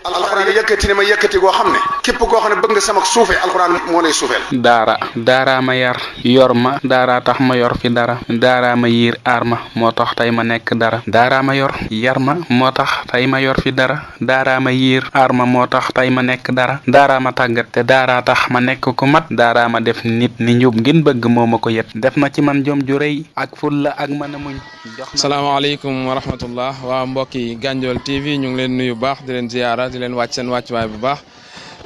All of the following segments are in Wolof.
alxuraan yëkkati ne ma yëkkati goo xam ne képp koo xam ne bëgg nga sama suufee alxuraan moo lay suufeel. daara ma yar yor ma daara tax ma yor fi dara daara ma yiir aar ma moo tax tey ma nekk dara daara ma yor yar ma moo tax tey ma yor fi dara daara ma yiir aar ma moo tax tey ma nekk dara daara ma tàggat te daara tax ma nekk ku mat daara ma def nit ni njub ngeen bëgg moo ma ko yet def na ci man jom ju rëy ak fulla ak mën a muñ. salaamaaleykum wa rahmatullah waa mbokki Gandiol TV ñu ngi leen nuyu baax di leen ziyaara di leen wàcc seen wàccuwaay bu baax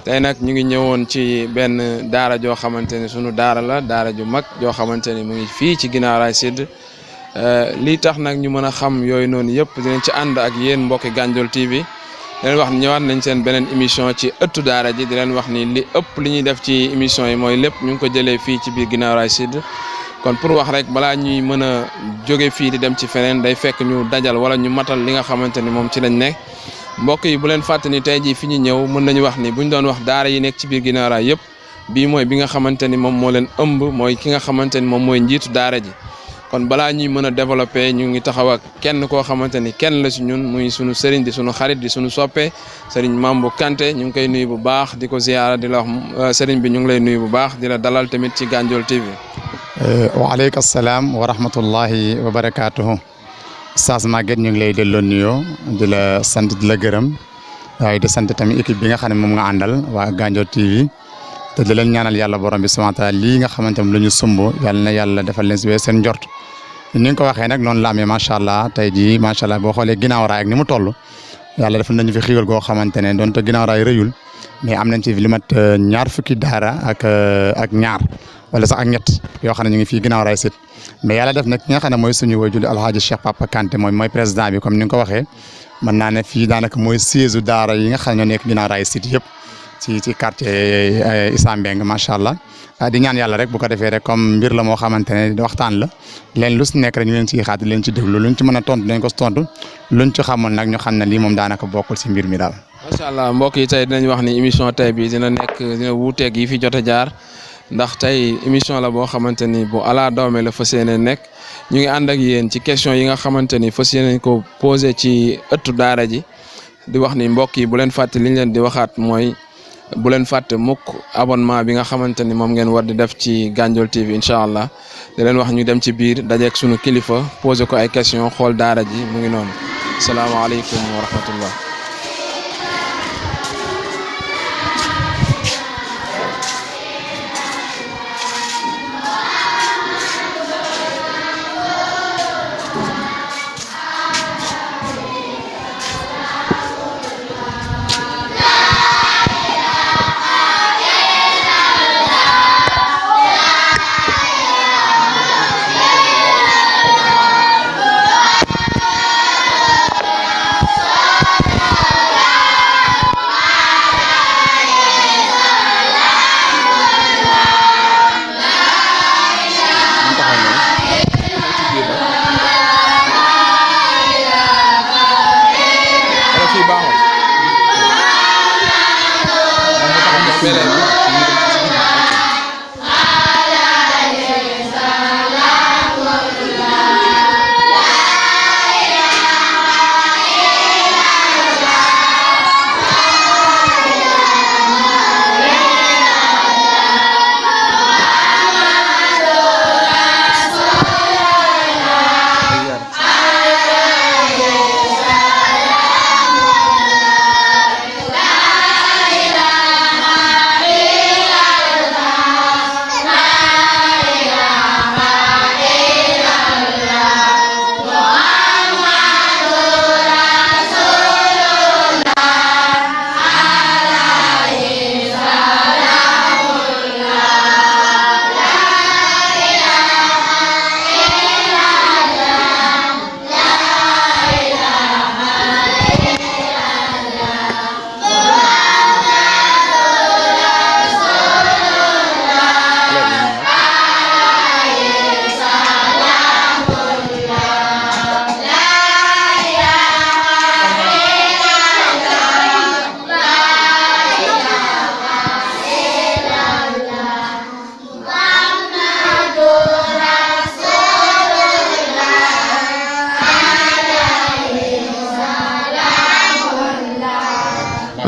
tey nag ñu ngi ñëwoon ci benn daara joo xamante ni sunu daara la daara ju mag joo xamante ni mu ngi fii ci ginnaaw raay Sud lii tax nag ñu mën a xam yooyu noonu yëpp dinañ ci ànd ak yéen mbokki Gandiol TV di leen wax ni ñëwaat nañ seen beneen émission ci ëttu daara ji di leen wax ni li ëpp li ñuy def ci émission yi mooy lépp ñu ngi ko jëlee fii ci biir ginnaaw raay Sud kon pour wax rek balaa ñuy mën a jóge fii di dem ci feneen day fekk ñu dajal wala ñu matal li nga xamante ni moom ci lañ nekk mbokk yi bu leen fàtte ni tey jii fi ñu ñëw mën nañu wax ni buñ doon wax daara yi nekk ci biir ginnaaw raay yëpp bii mooy bi nga xamante ni moom moo leen ëmb mooy ki nga xamante ni moom mooy njiitu daara ji kon balaa ñuy mën a développer ñu ngi taxaw ak kenn koo xamante ni kenn la si ñun muy sunu sëriñ di sunu xarit di sunu soppe sëriñ Mambu Kanté ñu ngi koy nuyu bu baax di ko ziyaara di la wax sëriñ bi ñu ngi lay nuyu bu baax di la dalal tamit ci Gandiol TV. waaleykum salaam wa rahmatullahi wa barakaatuhu. Oustaz Maguette ñu ngi lay delloo nuyoo di la sant di la gërëm waaye di sant tamit équipe bi nga xam ne moom nga àndal waa Gandiol TV te di leen ñaanal yàlla borom bi subhaanahu wa taala lii nga xamante ne lu ñu sumb yàlla na yàlla defal leen si seen njort ni nga ko waxee nag noonu la amee macha allah tey jii macha allah boo xoolee ginnaaw raay ak ni mu toll yàlla defal nañu fi xiiwal goo xamante ne donte ginnaaw raay rëyul mais am nañ ci li mat ñaar fukki daara ak ñaar wala sax ak ñett yoo xam ne ñu ngi fii ginnaaw raay Sud mais yàlla def nag ki nga xam ne mooy suñu waajur Alhaji Cheikh Papa Kanté mooy président bi comme ni nga ko waxee mën naa ne fii daanaka mooy siège daara yi nga xam ne ñoo nekk ginnaaw raay Sud yëpp ci quartier Issa Mbeng macha allah di ñaan yàlla rek bu ko defee rek comme mbir la moo xamante ne waxtaan la leen lu si nekk rek ñu leen ciy xaat leen ci déglu luñ ci mën a tontu dañ ko tontu luñ ci xamoon nag ñu xam ne lii moom daanaka bokkul si mbir mi daal. macha allah mbokk yi tey dinañ wax ni émission tey bi dina wuuteeg yi fi jot a jaar ndax tey émission la boo xamante ni bu ala doome la fas yéene nekk ñu ngi ànd ak yéen ci question yi nga xamante ni fas yéene ko posé ci ëttu daara ji di wax ni mbokk yi bu leen fàtte li ñu leen di waxaat mooy. bu leen fàtte mukk abonnement bi nga xamante ni moom ngeen war di def ci Gandiol TV incha allah di leen wax ñu dem ci biir dajeeg sunu kilifa posé ko ay question xool daara ji mu ngi noonu salaamaaleykum wa rahmatullah.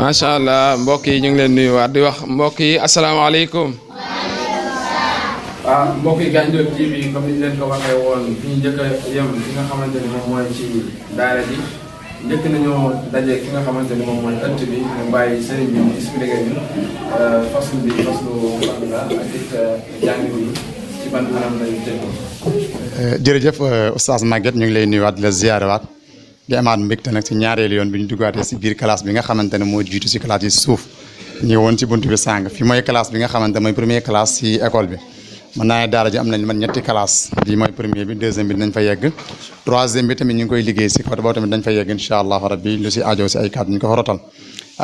macha allah mbokk yi ñu ngi leen nuyuwaat di wax mbokk yi asalaamaaleykum. waaw mbokk yi Gandiol TV comme ni ñu leen ko waxee woon fi ñu njëkk a yem fi nga xamante ni moom mooy ci daara ji njëkk nañoo daje ki nga xamante ni moom mooy ëtt bi mu bàyyi sëriñ bi mu expliqué ñu faslu bi faslu ban la ak it jàng bi ci ban anam lañu tëdd. jërëjëf oustaz Maguette ñu ngi lay nuyuwaat di la ziyarewaat di amaat mbégte nag ci ñaareelu yoon bi ñu duggaatee si biir classe bi nga xamante ne moo jiitu si classe yi suuf ñu woon ci buntu bi sàng fi mooy classe bi nga xamante mooy première classe si école bi mën naa ne daara ji am nañ man ñetti classe bii mooy premier bi deuxième bi dinañ fa yegg troisième bi tamit ñu ngi koy liggéey si côté boobu tamit dañ fa yegg incha allah rabbi lu si aajo si ay kàddu ñu ko fa rotal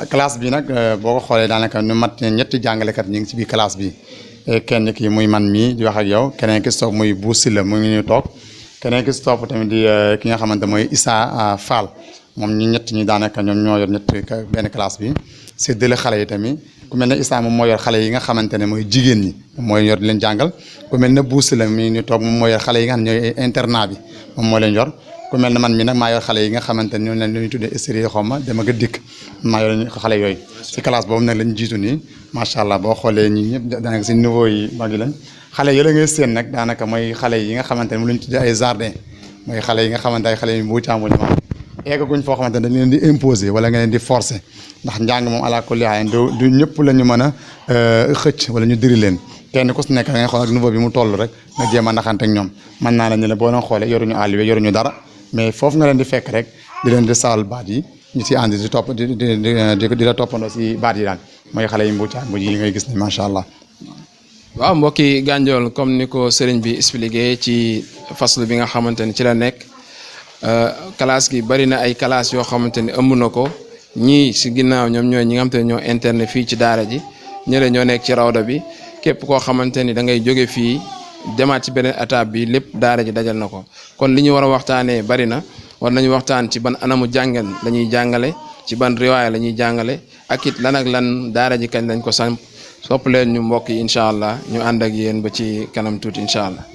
classe bi nag boo ko xoolee daanaka ñu mat ñetti jàngalekat ñu ngi si biir classe bi kenn ki muy man mii di wax ak yow keneen ki toog muy buusi la mu ngi ñu toog keneen ki si topp tamit di ki nga xamante mooy Issa Fall moom ñi ñett ñi daanaka ñoom ñoo yor ñett benn classe bi séddale xale yi tamit ku mel ne Issa moom moo yor xale yi nga xamante ne mooy jigéen ñi mooy yor di leen jàngal ku mel ne Boussa la mi ñu toog moom moo yor xale yi nga xam ne ñooy internat bi moom moo leen yor ku mel ne man mi nag maa yor xale yi nga xamante ne ñoo leen lu ñuy tuddee extérieur xaw ma dama nga dikk maa yor xale yooyu si classe boobu nag lañ jiitu nii macha allah boo xoolee ñi ñëpp daanaka si niveau yi mag yi lañ xale yële ngay seen nag daanaka mooy xale yi nga xamante ne mu lu ñu tuddee ay jardin mooy xale yi nga xamante ay xale yi bu càmbu ni ma eggaguñ foo xamante ne dañ leen di imposer wala nga leen di forcer ndax njàng moom ala kulli haal du ñëpp la ñu mën a xëcc wala ñu diri leen kenn ku si nekk da ngay xool ak niveau bi mu toll rek nga jéem a naxante ak ñoom mën naa la ne la boo doon xoolee yoruñu àll bi yoruñu dara mais foofu nga leen di fekk rek di leen di saal baat yi ñu si ànd di topp di la toppandoo si baat yi daal mooy xale yi mbuucaan bu ji li ngay gis ni macha allah. waaw mbokki Gandiol comme ni ko sëriñ bi expliqué ci faslu bi nga xamante ni ci la nekk classe gi bari na ay classe yoo xamante ni ëmb na ko ñii si ginnaaw ñoom ñooy ñi nga xamante ne ñoo interne fii ci daara ji ñële ñoo nekk ci rawda bi képp koo xamante ni da ngay jóge fii demaat ci beneen étape bi lépp daara ji dajal na ko kon li ñu war a waxtaanee bari na war nañu waxtaan ci ban anamu jàngal la ñuy jàngale ci ban riwaaya la ñuy jàngale ak it lan ak lan daara ji kañ lañ ko samp sopp leen ñu mbokk yi incha allah ñu ànd ak yéen ba ci kanam tuuti incha allah.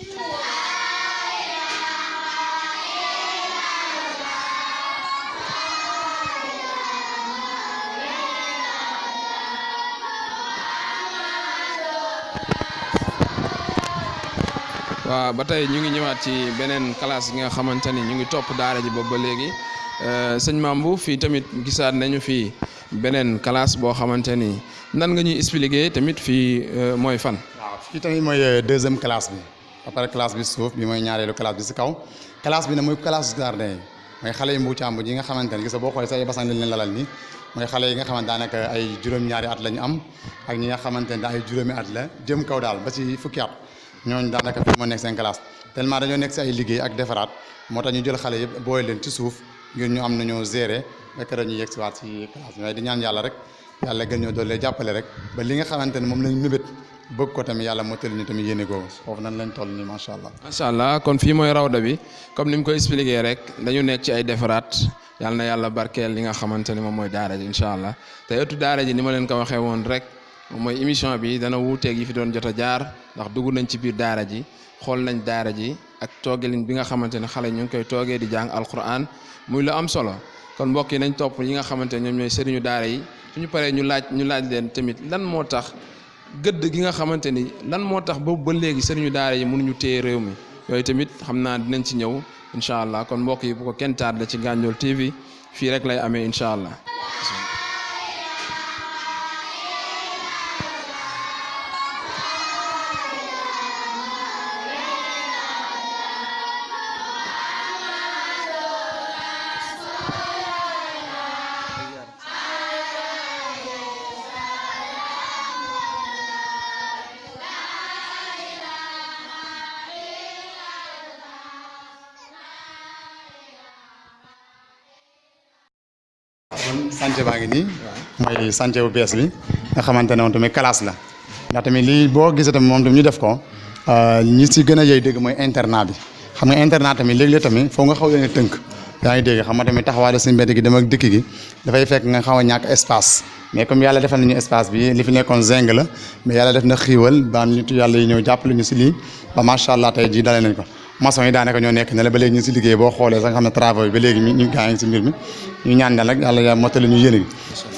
waaw ba tey ñu ngi ñëwaat ci beneen classe gi nga xamante ni ñu ngi topp daara ji boobu ba léegi sëñ Mambou fii tamit gisaat nañu fii beneen classe boo xamante ni nan nga ñuy expliquer tamit fii mooy fan. waaw fii tamit mooy deuxième classe bi ba pare classe bi suuf bi mooy ñaareelu classe bi si kaw classe bi nag mooy classe jardin yi mooy xale yi mbuucàmbu yi nga xamante ne gis nga boo xoolee say basan lañ leen lalal ni mooy xale yi nga xamante daanaka ay juróom-ñaari at la ñu am ak ñi nga xamante ne ay juróomi at la jëm kaw daal ba ci fukki at ñooñu daanaka fii moo nekk seen classe tellement dañoo nekk si ay liggéey ak defaraat moo tax ñu jël xale yëpp booy leen ci suuf ngir ñu am nañoo gérer fekk dañuy yegg si waat si classe bi waaye di ñaan yàlla rek yàlla gën ñoo doole jàppale rek ba li nga xamante ne moom lañ mébét bëgg ko tamit yàlla moo tël ñu tamit yéene googu foofu nan lañ toll nii macha allah. macha allah kon fii mooy rawda bi comme ni mu ko expliqué rek dañu nekk ci ay defaraat yàlla na yàlla barkeel li nga xamante ni moom mooy daara ji incha allah te ëttu daara ji ni ma leen ko waxee woon rek moom mooy émission bi dana wuuteeg yi fi doon jot a jaar ndax dugg nañ ci biir daara ji xool nañ daara ji ak toogelin bi nga xamante ne xale ñu ngi koy toogee di jàng alquran muy lu am solo kon mbokk yi nañ topp yi nga xamante ne ñoom ñooy sëriñu daara yi suñu paree ñu laaj leen tamit lan moo tax gëdd gi nga xamante ni lan moo tax boobu ba léegi sëriñu daara yi mënuñu téye réew mi yooyu tamit xam naa dinañ ci ñëw incha allah kon mbokk yi bu ko kenn tardé ci Gandiol TV fii rek lay amee incha allah. santé baa ngi nii mooy santé bu bees bi nga xamante ne moom tamit classe la ndax tamit lii boo gisee tamit moom tamit ñu def ko ñi si gën a yey dégg mooy internat bi xam nga internat tamit léeg-léeg tamit foo nga xaw leen a tënk yaa ngi dégg xam nga tamit taxawaale si mbedd gi dem ak dikk gi dafay fekk nga xaw a ñàkk espace mais comme yàlla defal nañu espace bi li fi nekkoon zeng la mais yàlla def na xiiwal ba nitu yàlla yi ñëw jàppale ñu si lii ba macha allah tey jii dalee nañ ko maçon yi daanaka ñoo nekk ne la ba léegi ñu si liggéey boo xoolee sax nga xam ne travaux yi ba léegi ñu gaa ngi si mbir mi ñu ñaan daal rek yàlla mottali ñu yéene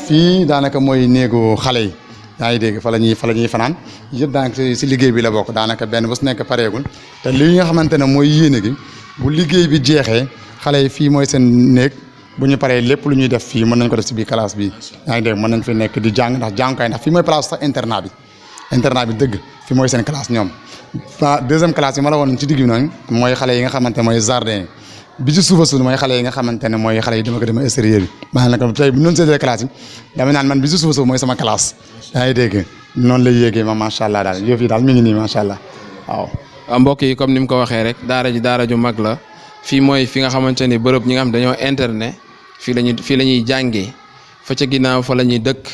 fii daanaka mooy néegu xale yi yaa ngi dégg fa la ñuy fanaan yëpp daanaka si liggéey bi la bokk daanaka benn bu su nekk pareegul te li nga xamante ne mooy yéene gi bu liggéey bi jeexee xale yi fii mooy seen néeg bu ñu paree lépp lu ñuy def fii mën nañ ko def si biir classe bi yaa ngi dégg mën nañ fi nekk di jàng ndax jàngukaay ndax fii mooy place sax internat bi dëgg fii mooy seen classe ñoom deuxième classe yi ma la woon ci digg bi noonu mooy xale yi nga xamante ne mooy jardin bi ci suufa suuf mooy xale yi nga xamante ne mooy xale yi dama ko dem extérieur bi maanaam tey bu ñu doon séddale classe yi dama naan man bi ci suufa suuf mooy sama classe yaa ngi dégg noonu lay yéegee ma macha allah daal yëf yi daal mi ngi nii macha allah waaw. mbokk yi comme ni mu ko waxee rek daara ju mag la fii mooy fi nga xamante ni bërëb ñi nga xam dañoo internet fii la ñuy jàngee fa ca ginnaaw fa la ñuy dëkk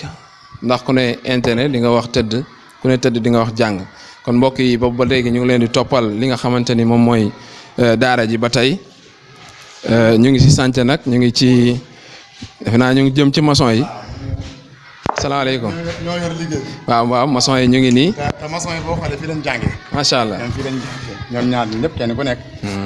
ndax ku ne internet di nga wax tëdd ku ne tëdd di nga wax jàng kon mbokk yi boobu ba léegi ñu ngi leen di toppal li nga xamante ni moom mooy daara ji ba tey ñu ngi si santé nag ñu ngi ci defe naa ñu ngi jëm ci maçon yi salaamaaleykum. ñoo yor liggéey. waaw maçon yi ñu ngi nii. te maçon yi boo xoolee fii lañ jàngee. macha allah ñoom fii lañ jàngee ñoom ñaar ñi ñëpp kenn ku nekk.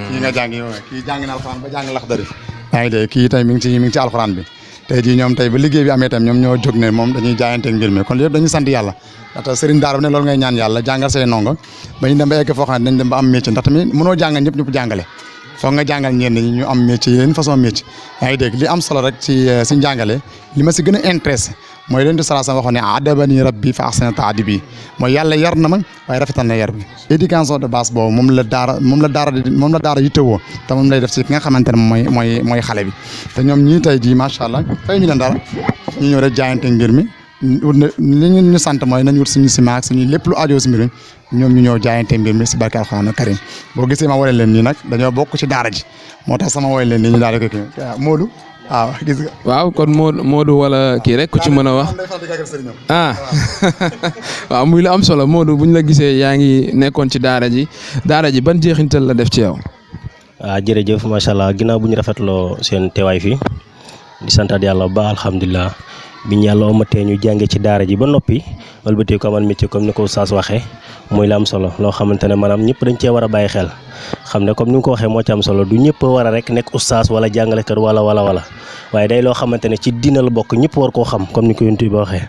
kii nga jàngi yow kii jàng na alxuraan ba jàng laxdari. yaa ngi dégg kii tey mi ngi ci alxuraan bi tey jii ñoom tey ba liggéey bi amee tam ñoom ñoo jóg ne moom dañuy jaayanteeg mbir mi kon yëpp dañuy sant yàlla ndaxte sëriñ daara bi ne loolu ngay ñaan yàlla jàngal say ndongo ba ñu dem ba egg foo xam ne dañ dem ba am métier ndax tamit mënoo jàngal ñëpp jàngale foog nga jàngal ñenn ñi ñu am métier yeneen façon métier yaa ngi dégg li am solo rek si njàngale li ma si gën a intéressé mooy leen di salaa sama waxoon ne adabani rabbi fa ahsana ta'dibi mooy yàlla yar na ma waaye rafetal na yar bi éducation de base boobu moom la daara yittewoo te moom lay def si ki nga xamante ne mooy xale bi te ñoom ñii tey jii macha allah fay ñu leen dara ñu ñëw rek jaayante ngir mi li ñu sant mooy nañ wut suñu ciment ak suñu lépp lu ajoo si mbir mi ñoom ñu ñëw jaayante mbir mi si barke alxuraan karim boo gisee ma wone leen nii nag dañoo bokk ci daara ji moo tax sama wone leen nii ñu daal di ko kii Modou waaw gis nga. waaw kon Modou wala kii rek ku ci mën a wax waaw muy lu am solo Modou bu ñu la gisee yaa ngi nekkoon ci daara ji ban jeexintal la def ci yow. waaw jërëjëf macha allah ginnaaw bu ñu rafetloo seen teewaay fii di santaat yàlla ba alhamdulilah bi ñu yàlla omatee ñu jàngee ci daara ji ba noppi walbatee ko amal métier comme ni ko Oustaz waxee muy la am solo loo xamante ne maanaam ñëpp dañ cee war a bàyyi xel xam ne comme ni nga ko waxee moo ci am solo du ñëpp war a rek nekk Oustaz wala jàngalekat wala waaye day loo xamante ne ci diina la bokk ñëpp war koo xam comme ni ko yonent bi waxee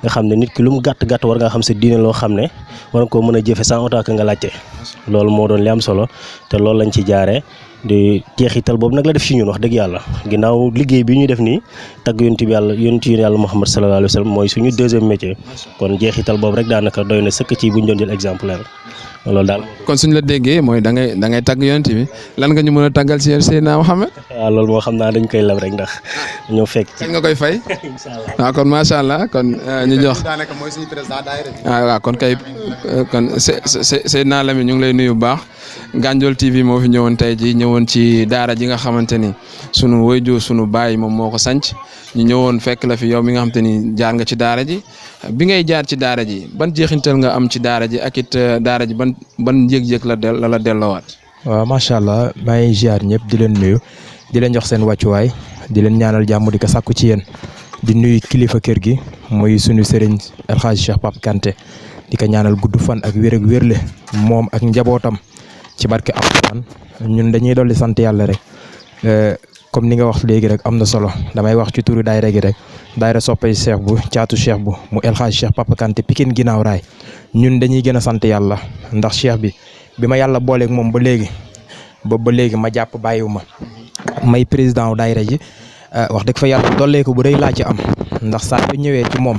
nga xam ne nit ki lu mu gàtt war nga xam sa diina loo xam ne war nga koo mën a jëfe sans autant que nga laajte loolu moo doon li am solo te loolu lañ ci jaaree di jeexital boobu nag la def ci ñun wax dëgg yàlla ginnaaw liggéey bi ñuy def nii tagg yonent yàlla Muhammad sallallahu alayhi wa sallam mooy suñu deuxième métier kon jeexital boobu rek daanaka doy na sëkk ci bu ñu doon jël exemplaire loolu daal. kon suñ la déggee mooy da ngay tagg yonent bi lan nga ñu mën a tàggal ci Seydina Muhammad. waaw loolu moo xam naa dañ koy lab rek ndax ñoo fekk. kañ nga koy fay. incha allah waaw kon macha allah kon ñu jox. daanaka mooy suñu président daayira bi. waaw kon kay kon Seydina Lamine ñu ngi lay nuyu bu baax Gandiol TV moo fi ñëwoon tey ji ñëwoon ci daara ji nga xamante ni sunu waajur sunu baay moom moo ko sanc ñu ñëwoon fekk la fi yow mi nga xamante ni jaar nga ci daara ji bi ngay jaar ci daara ji ban jeexintal nga am ci daara ji ak it daara ji ban yëg-yëg la delloowaat. waaw macha allah maa ngi ziar ñëpp di leen nuyu di leen jox seen wàccuwaay di leen ñaanal jàmm di ko sàkku ci yéen di nuyu kilifa kër gi muy sunu sëriñ El Hadj Cheikh Pape Kanté di ko ñaanal gudd fan ak wér ak wérle moom ak njabootam ci barke Alxuraan ñun dañuy dolli sant yàlla rek comme ni nga wax léegi rek am na solo damay wax ci turu daayira gi rek daayira soppay Cheikh bu caatu Cheikh bu mu El Hadj Cheikh Pape Kanté Pikine ginnaaw raay ñun dañuy gën a sant yàlla ndax Cheikh bi ma yàlla booleeg moom ba léegi ma jàpp bàyyiwu ma may président wu daayira ji wax dëgg fa yàlla dollee ko bu rëy laa ci am ndax saa yu ñëwee ci moom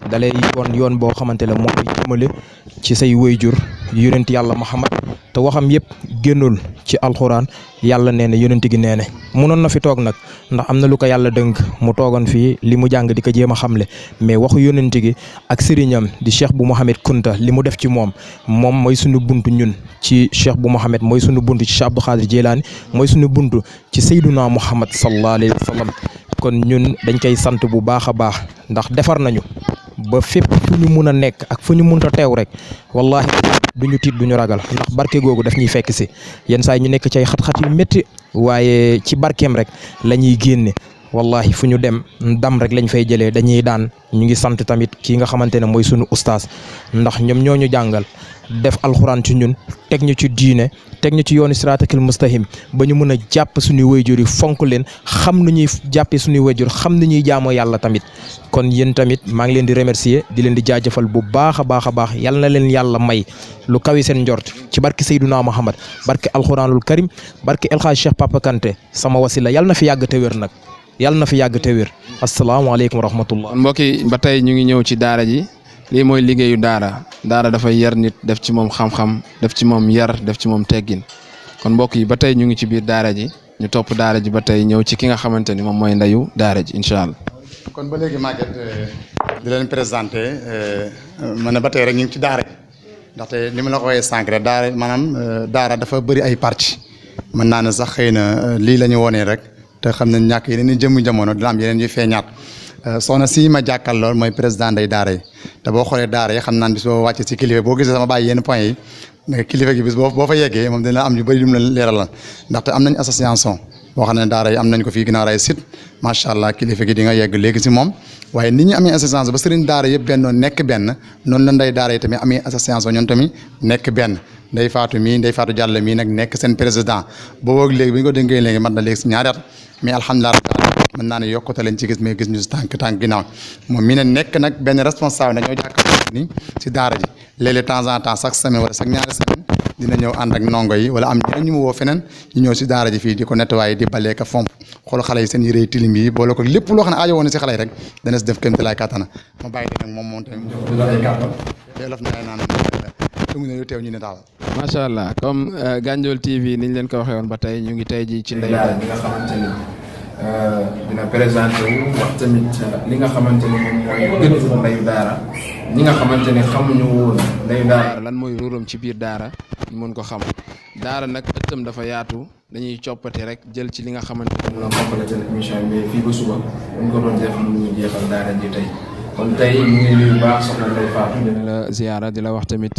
dalay yoon boo xamante ne moo koy jëmale ci say waajur yonent yàlla Muhammad te waxam yëpp génnul ci alxuraan yàlla nee na yonent gi nee na mënoon na fi toog nag ndax am na lu ko yàlla dënk mu toogoon fii li mu jàng di ko jéem a xamle mais waxu yonent gi ak sëriñam di Cheikh bu Mouhamed Kunta li mu def ci moom mooy suñu buntu ñun ci Cheikh bu Mouhamed mooy suñu buntu ci Cheikh Abdou Khadir Jilaani mooy suñu buntu ci Seyduna Muhammad sallallahu alayhi wa sallam kon ñun dañ koy sant bu baax a baax ndax defar nañu ba fépp fu ñu mun a nekk ak fu ñu munta teew rek wallahi duñu tiit duñu ragal ndax barke googu daf ñuy fekk si yenn saa yi ñu nekk ci ay xat-xat yu métti waaye ci barkeem rek la ñuy génne wallahi fu ñu dem ndam rek lañ fay jëlee dañuy daan. ñu ngi sant tamit kii nga xamante ne mooy sunu ustaas ndax ñoom ñoo ñu jàngal def alxuraan ci ñun teg ñu ci diine teg ñu ci yoonu siraatakil mustahim ba ñu mën a jàpp suñuy wayjur yi fonk leen xam nu ñuy jàppee suñuy wayjur xam nu ñuy jaamoo yàlla tamit. kon yéen tamit maa ngi leen di remercier di leen di jaajëfal bu baax a baax a baax yal na leen yàlla may lu kawi seen njort ci barke Seyduna Muhammad barke alxuraanul karim barke El Hadj Cheikh Papa Kanté sama wasila yal na fi yàgg te wér nag. yàlla na fi yàgg te wér asalaamaaleykum wa rahmatullah. mbokk yi ba tey ñu ngi ñëw ci daara ji lii mooy liggéeyu daara dafay yar nit def ci moom xam-xam def ci moom yar def ci moom teggin kon mbokk yi ba tey ñu ngi ci biir daara ji ñu topp daara ji ba tey ñëw ci ki nga xamante ni moom mooy ndeyu daara ji incha allah. kon ba léegi Maguette di leen présenté man ba tey rek ñu ngi ci daara ji ndaxte ni ma la ko waxee sànq rek daara maanaam daara dafa bëri ay parties mën naa ne sax xëy na lii la ñu wonee rek. te xam ne ñàkk yeneen i jëmm jamono dina am yeneen yu feeñaat soxna si ma jàkkal lool mooy président day daara yi te boo xoolee daara yi xam naan bis boo wàcce si kilifa boo gisee sama bàyyi yenn point yi kilifa gi bis boo fa yeggee moom dina am yu bëri lu mu la leeralal ndaxte am nañ association boo xam ne daara yi am nañ ko fii ginnaaw raay site macha allah kilifa gi di nga yegg léegi si moom waaye nit ñi amee association ba sëriñ daara yëpp benn nekk benn noonu la nday daara yi tamit amee association ñoom tamit nekk benn Ndey Faatu Jàll mii nag nekk seen président boobu léegi bi ñu ko dénkee léegi mat na léegi si ñaari at mais alhamdulilah mën naa ne yokkute lañ ci gis mais gis ñu si tànk ginnaaw moom mii ne nekk nag benn responsable dañoo jàkkaarloo ni si daara ji léeg-léeg temps en temps chaque semaine wala chaque ñaari semaine dina ñëw ànd ak ndongo yi wala am ñeneen ñu mu woo feneen ñu ñëw si daara ji fii di ko nettoyé di balee ka fomp xool xale yi seen yére tilim yi boole ko lépp loo xam ne aajo woon si xale yi rek dana si def kéem te laay kàttana ma bàyyi leen nag moom tamit ay kàttan te olof naay naan tungu ne lu teew ñu ne daal macha allah comme Gandiol TV niñ leen ko waxee woon ba tey ñu ngi tey ji ci ndey daara bi nga xamante ni dina présenté wu wax tamit li nga xamante ni moom mooy gëstu ndeyu daara ñi nga xamante ni xamuñu woon ndeyu daara lan mooy ruuram ci biir daara ñu mën ko xam daara nag ëttam dafa yaatu dañuy coppati rek jël ci li nga xamante ni moom la complété émission bi mais fii ba suba buñ ko doon def lu ñu jeexal daara ji tey kon tey ñu ngi nuyu baax soxna Ndeye Fatou dina la ziyaara di la wax tamit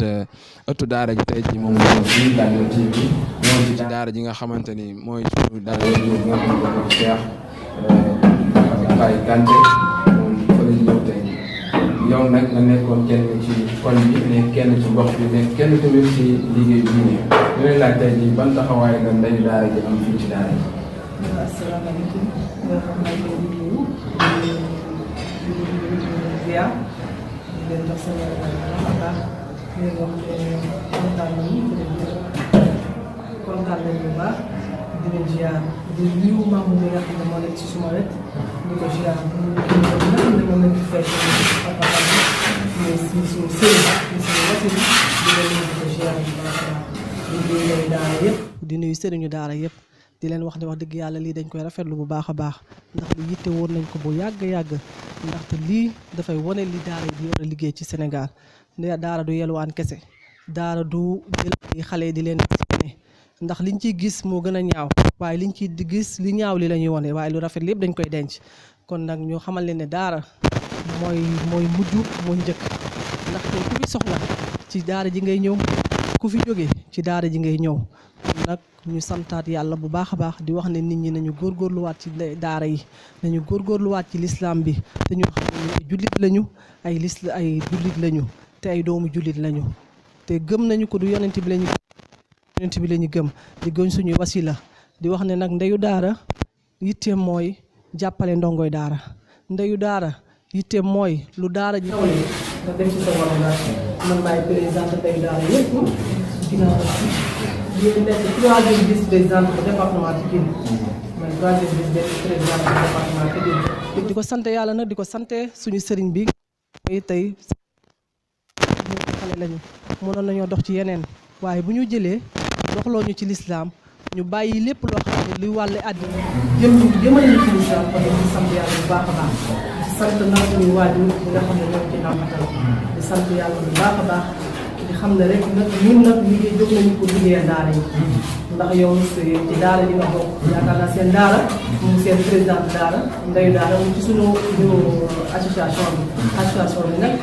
ëttu daara ji tey ji moom mooy fii Gandiol TV ñoo ci daara ji nga xamante ni mooy suñu daara ji nga xamante ni Cheikh Baye Kanté moom fa la ñëw tey yow nag nga nekkoon kenn ci koñ bi nekk kenn ci gox bi nekk kenn tamit ci liggéey bi ñu lay laaj tey ji ban taxawaay nga ndeyu daara ji am fii ci daara ji. asalaamaaleykum nga xam ne ñu ngi nuyu di leen jox seen baax di leen wax ne kontaan nañu bu baax di leen ziar di nuyu membre bi nga xam ne moo nekk ci suma wet di ko ziar di nga xam ne moom lañ fi fekk papa mais suñu sëriñ di suñu wasila di leen nuyu di ko ziar bu baax a baax di nuyu daara yëpp di nuyu sëriñu daara yëpp di leen wax ne wax dëgg yàlla lii dañ koy rafetlu bu baax a baax ndax li yitte woon nañ ko bu yàgg ndaxte lii dafay wane li daara yi di war a liggéey ci Sénégal daara du yelwaan kese daara du jël xale yi di leen ndax liñ ciy gis moo gën a ñaaw waaye liñ ciy gis li ñaaw li la ñuy wane waaye lu rafet lépp dañ koy denc kon nag ñu xamal leen ne daara mooy mujj mooy njëkk ndaxte ku fi soxla ci daara ji ngay ñëw ku fi jóge ci daara ji ngay ñëw nag ñu santaat yàlla bu baax a baax di wax ne nit ñi nañu góorgóorluwaat ci daara yi nañu góorgóorluwaat ci lislaam bi te ñu xam ne ay jullit lañu ay jullit lañu te ay doomu jullit lañu te gëm nañu ko du yonent bi lañu gëm di gëm suñuy wasila di wax ne nag ndeyu daara yitteem mooy jàppale ndongoy daara ndeyu daara yitteem mooy lu daara ji nga dem ci sa wàllu man maay présidente ndeyu daara yëpp ginnaaw yéen nekk troisième vice-présidente bu département Pikine man troisième vice-présidente bu département Pikine di ko sant yàlla nag di ko sante suñu sëriñ bi mooy tey xale lañu mënoon nañoo dox ci yeneen waaye bu ñu jëlee doxloo ñu ci lislaam ñu bàyyi lépp loo xam ne luy wàlle àddina jëmale ñu ci lislaam kon di sant yàlla bu baax a baax di sant nag suñu waajur ñi nga xam ne ñoom ci nàmpatal di sant yàlla bu baax a baax di xam ne rek nag ñun nag liggéey jóg nañu ko liggéeyal daara yi ndax yow ci daara ji nga bokk yaakaar naa seen daara mu seen président daara ndeyu daara mu ci suñu association bi nag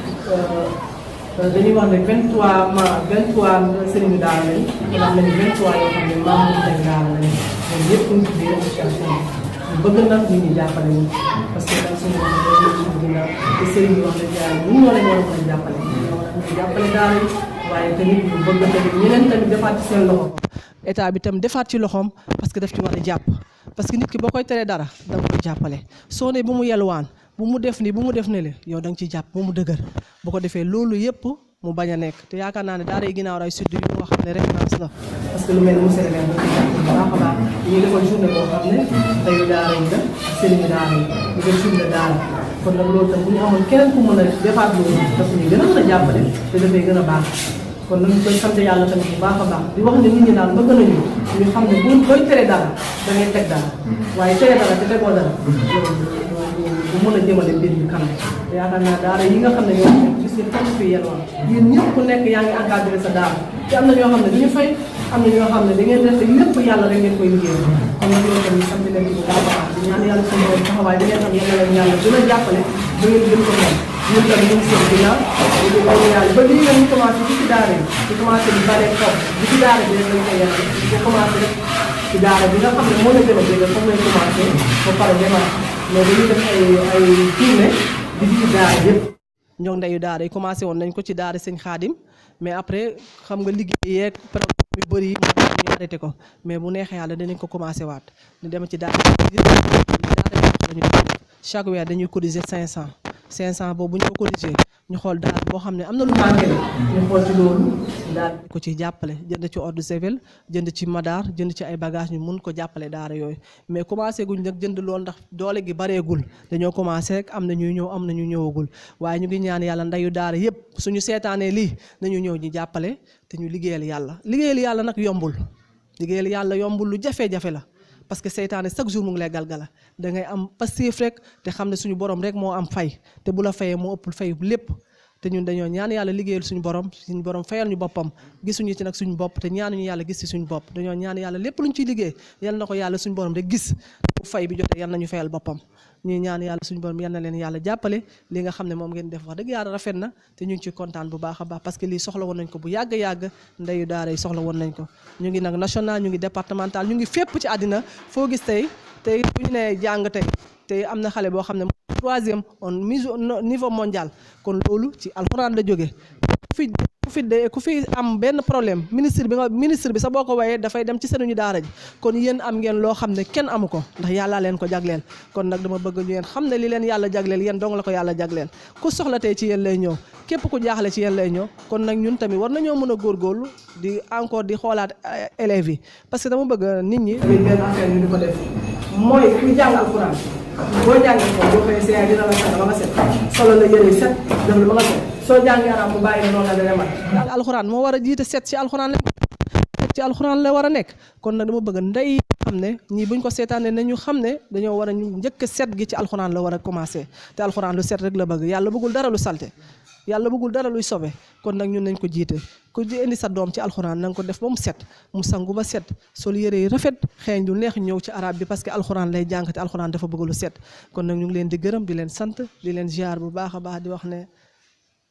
dañuy wax ne 23 sëriñu daara lañ kon am nañu 23 yoo xam ne membre ndeyu daara lañ ñoom yëpp ñu tuddee association bi bëgg nag nit ñi jàppale ñu parce que daal suñu wax dëgg suñu ginnaaw te sëriñ bi wax dëgg yàlla ñun ñoo leen war a mën a jàppale ñoo war a jàppale daara yi waaye tamit ñu bëgg tamit ñeneen tamit defaat ci seen loxo état bi tam defaat ci loxoom parce que daf ci war a jàpp parce que nit ki boo koy teree dara da nga koy jàppale soo ne bu mu yelwaan bu mu def nii bu mu def ne le yow da nga ciy jàpp bu mu dëgër bu ko defee loolu yëpp mu bañ a nekk te yaakaar naa ne daara yi ginnaaw raay sud yu nga xam ne référence la parce que lu mel ni monsieur le maire da ciy jàpp bu baax a baax dañuy defal journée boo xam ne dayu daara yi la sëriñu daara yi ñu def journée daara kon nag loolu tam bu ñu amoon keneen ku mën a defaat loolu daf ñu gën a mën a jàppale te dafay gën a baax kon nag ñu koy sant yàlla tamit bu baax a baax di wax ne nit ñi daal bëgg nañu ñu xam ne bu koy tere dara da ngay teg dara waaye tere dara te tegoo dara bu mën a jëmale mbir mi kanam yaakaar naa daara yi nga xam ne ñoo nekk gis ngeen fekk fii yelwaan yéen ñëpp ku nekk yaa ngi encadré sa daara te am na ñoo xam ne dañu fay am na ñoo xam ne da ngeen def lépp yàlla rek ngeen koy liggéey kon nag loolu tamit sant leen ci bu baax a baax di ñaan yàlla suñu borom taxawaay da ngeen am yàlla leen yàlla gën a jàppale ba ngeen gën ko moom ñun tamit ñu ngi seen ginnaaw di ko yàlla ba lii nga ñu commencé ci daara yi di commencé di bare xob di ci daara bi rek lañ koy yàlla di commencé rek ci daara bi nga xam ne moo la gën a dégg foofu lañ commencé ba pare demal mais dañuy def ay tournée di ci daara yëpp ñoo ndeyu daara yi commencé woon nañ ko ci daara sëñ Xaadim mais après xam nga liggéey yeeg programme yu bëri yi ñu arrêté ko mais bu neexee yàlla danañ ko commencé waat ñu dem ci daara dañuy chaque weer dañuy cotiser 500 boobu bu ñu ko cotiser ñu xool daara boo xam ne am na lu manqué ñu xool ci loolu daal ko ci jàppale jënd ci eau de javel jënd ci madar jënd ci ay bagages ñu mun ko jàppale daara yooyu mais commencé guñ nag jënd loolu ndax doole gi bareegul dañoo commencé rek am na ñuy ñëw am na ñu ñëwagul waaye ñu ngi ñaan yàlla ndeyu daara yëpp suñu seetaanee lii nañu ñëw ñu jàppale te ñu liggéeyal yàlla nag yombul liggéeyal yàlla yombul lu jafe-jafe la parce que seytaane chaque jour mu ngi lay galgala da ngay am passif rek te xam ne suñu borom rek moo am fay te bu la fayee moo ëpp fay lépp te ñun dañoo ñaan yàlla liggéeyal suñu borom fayal ñu boppam gisuñu ci nag suñu bopp te ñaanuñu yàlla gis ci suñu bopp dañoo ñaan yàlla lépp luñ ciy liggéey yal na ko yàlla suñu borom rek gis bu fay bi jotee yal nañu fayal boppam ñuy ñaan yàlla suñu borom yal na leen yàlla jàppale li nga xam ne moom ngeen def wax dëgg yàlla rafet na te ñu ngi ci kontaan bu baax a baax parce que lii soxla woon nañ ko bu yàgg ndeyu daara yi soxla woon nañ ko ñu ngi nag national ñu ngi départemental ñu ngi fépp ci àddina foo gis tey bu ñu nee jàng tey am na xale boo xam ne 3e au niveau mondial kon loolu ci alxuraan la jóge ku fi am benn problème ministre bi sax boo ko wayee dafay dem ci sëriñu daara ji kon yéen am ngeen loo xam ne kenn amu ko ndax yàlla leen ko jagleel kon nag dama bëgg ñu yéen xam ne li leen yàlla jagleel yéen dong la ko yàlla jagleel ku soxla tey ci yéen lay ñëw képp ku jaaxle ci yéen lay ñëw kon nag ñun tamit war nañoo mën a góorgóorlu di encore di xoolaat élèves yi parce que dama bëgg nit ñi benn affaire ñu di ko def mooy ku jàng alxuraan boo jàngee ko boo xëyee see dina la sang ba nga set solo la yëre set def la ba nga set soo jàngee arab bu bàyyi noonu la dana mat alxuraan moo war a jiite set ci alxuraan la war a nekk kon nag dama bëgg ndey xam ne ñii buñ ko seetaanee nañu xam ne dañoo war a ñu njëkk set gi ci alxuraan la war a commencé te alxuraan lu set rek la bëgg yàlla bëggul dara lu salte yàlla bëggul dara luy sobe kon nag ñun nañ ko jiite ku indi sa doom ci alxuraan na nga ko def ba mu set mu sangu ba set sol yére yi rafet xeeñ du neex ñëw ci arab bi parce que alxuraan lay jàng te alxuraan dafa bëgg lu set kon nag ñu ngi leen di gërëm di leen sant di leen ziar bu baax a baax di wax ne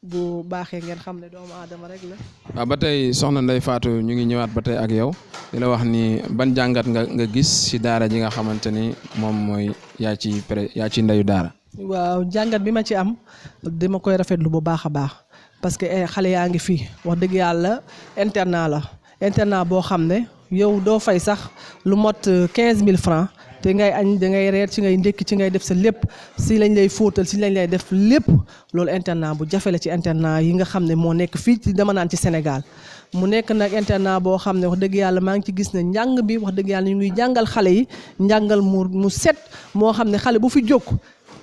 bu baaxee ngeen xam ne doomu aadama rek la. waaw ba tey soxna Ndeye Fatou ñu ngi ñëwaat ba tey ak yow di la wax ni ban jàngat nga gis ci daara ji nga xamante ni moom mooy yaa ci ndeyu daara. waaw jàngat bi ma ci am dama koy rafetlu bu baax a baax parce que xale yaa ngi fii wax dëgg yàlla internat boo xam ne yow doo fay sax lu mot 15000 francs te ngay añ da ngay reer ci ngay ndékki ci ngay def sa lépp si lañ lay fóotal si lañ lay def lépp loolu internat bu jafe la ci internat yi nga xam ne moo nekk fii ci dama naan ci Sénégal mu nekk nag internat boo xam ne wax dëgg yàlla maa ngi ci gis ne njàng bi wax dëgg yàlla ñu ngi jàngal xale yi njàngal mu set moo xam ne xale bu fi jóg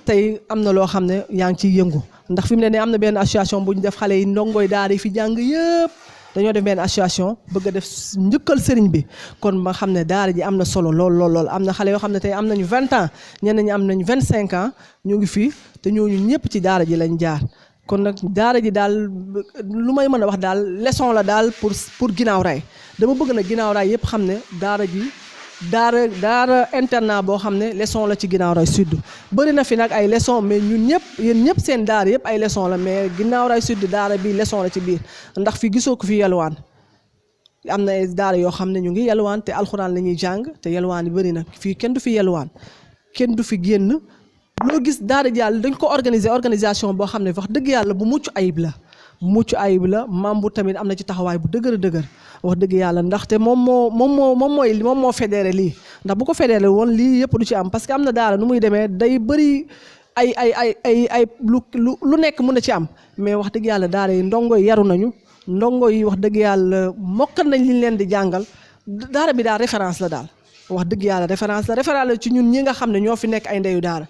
tey am na loo xam ne yaa ngi ciy yëngu ndax fi mu ne nii am na benn association bu ñu def xale yi ndongoy daara yi fi jàng yëpp dañoo def benn association bëgg a def njëkkal sëriñ bi kon ma xam ne daara ji am na solo lool am na xale yoo xam ne tey am nañu 20 ans ñenn ñi am nañu 25 ans ñu ngi fii te ñooñu ñëpp ci daara ji lañ jaar kon nag daara ji daal lu may mën a wax daal leçon la daal pour ginnaaw raay dama bëgg na ginnaaw raay yëpp xam ne daara internat boo xam ne leçon la ci ginnaaw raay sud bëri na fi nag ay leçon mais yéen ñëpp seen daara yëpp ay leçon la mais ginnaaw raay sud daara bi leçon la ci biir ndax fi gisoo ko fi yelwaan am na daara yoo xam ne ñu ngi yelwaan te alxuraan la ñuy jàng te yelwaan yi bëri na fii kenn du fi yelwaan kenn du fi génn loo gis daara ji yàlla dañ ko organiser organisation boo xam ne wax dëgg yàlla bu mucc ayib la maam bu tamit am na ci taxawaay bu dëgër wax dëgg yàlla ndaxte moom moo fédéré lii ndax bu ko fédéré woon lii yëpp du ci am parce que am na daara nu muy demee day bëri ay lu nekk mën na ci am mais wax dëgg yàlla daara yi ndongo yi yaru nañu ndongo yi wax dëgg yàlla mokkal nañ liñ leen di jàngal daara bi daal référence la daal wax dëgg yàlla référence la ci ñun ñi nga xam ne ñoo fi nekk ay ndeyu daara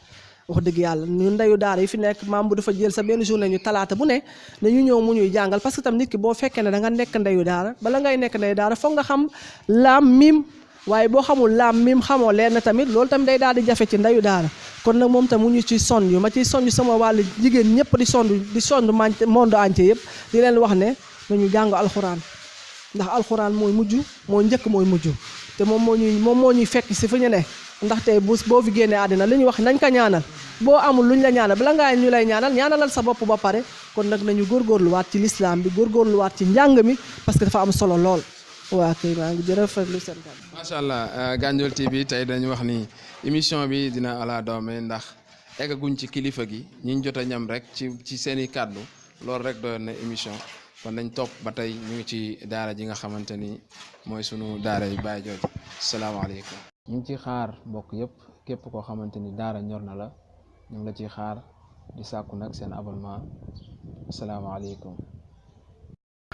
wax dëgg yàlla ñun ndeyu daara yi fi nekk maam bu dafa jël sa benn journée ñu talaata bu ne dañu ñëw mu ñuy jàngal parce que tam nit ki boo fekkee ne da nga nekk ndeyu daara bala ngay nekk ndeyu daara foog nga xam laam miim waaye boo xamul laam miim xamoo leen tamit loolu tamit day daal di jafe ci ndeyu daara kon nag moom tam mu ñu ci sonn yu ma ciy sonn sama wàllu jigéen ñëpp di sonn monde entier yëpp di leen wax ne nañu jàng alxuraan ndax alxuraan mooy mujj mooy njëkk mooy mujj te moom moo ñuy fekk si fu ñu ne ndaxte boo fi génnee àddina li ñuy wax nañ ko ñaanal boo amul luñ la ñaanal bala ngaa ñu lay ñaanalal sa bopp ba pare kon nag nañu góorgóorluwaat ci lislaam bi góorgóorluwaat ci njàng mi parce que dafa am solo lool waa kay maa ngi jërëjëf seen kàddu. macha allah Gandiol TV tey dañu wax ni émission bi dina ala doome ndax eggaguñ ci kilifa gi ñiñ jot a ñam rek ci seen i kàddu loolu rek doyoon na émission kon nañ topp ba tey ñu ngi ci daara ji nga xamante ni mooy sunu daara yi Baye Jooji salaamaaleykum. ñu ngi ciy xaar mbokk yëpp képp koo xamante ni daara ñor na la ñu ngi la ciy xaar di sàkku nag seen abonnement asalaamaaleykum.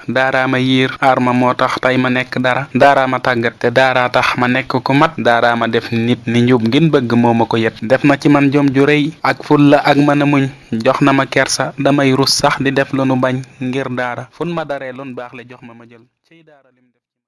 daaraama yiir aar ma moo tax tey ma nekk dara daaraama tàggat te daaraa tax ma nekk ku mat daaraama def nit ni njub ngin bëgg moo ma ko yet def na ci man jom ju rëy ak fulla ak mën a muñ jox na ma kersa damay rus sax di def lu nu bañ ngir daara fun ma daree lun baax le jox ma jël ciy daara lim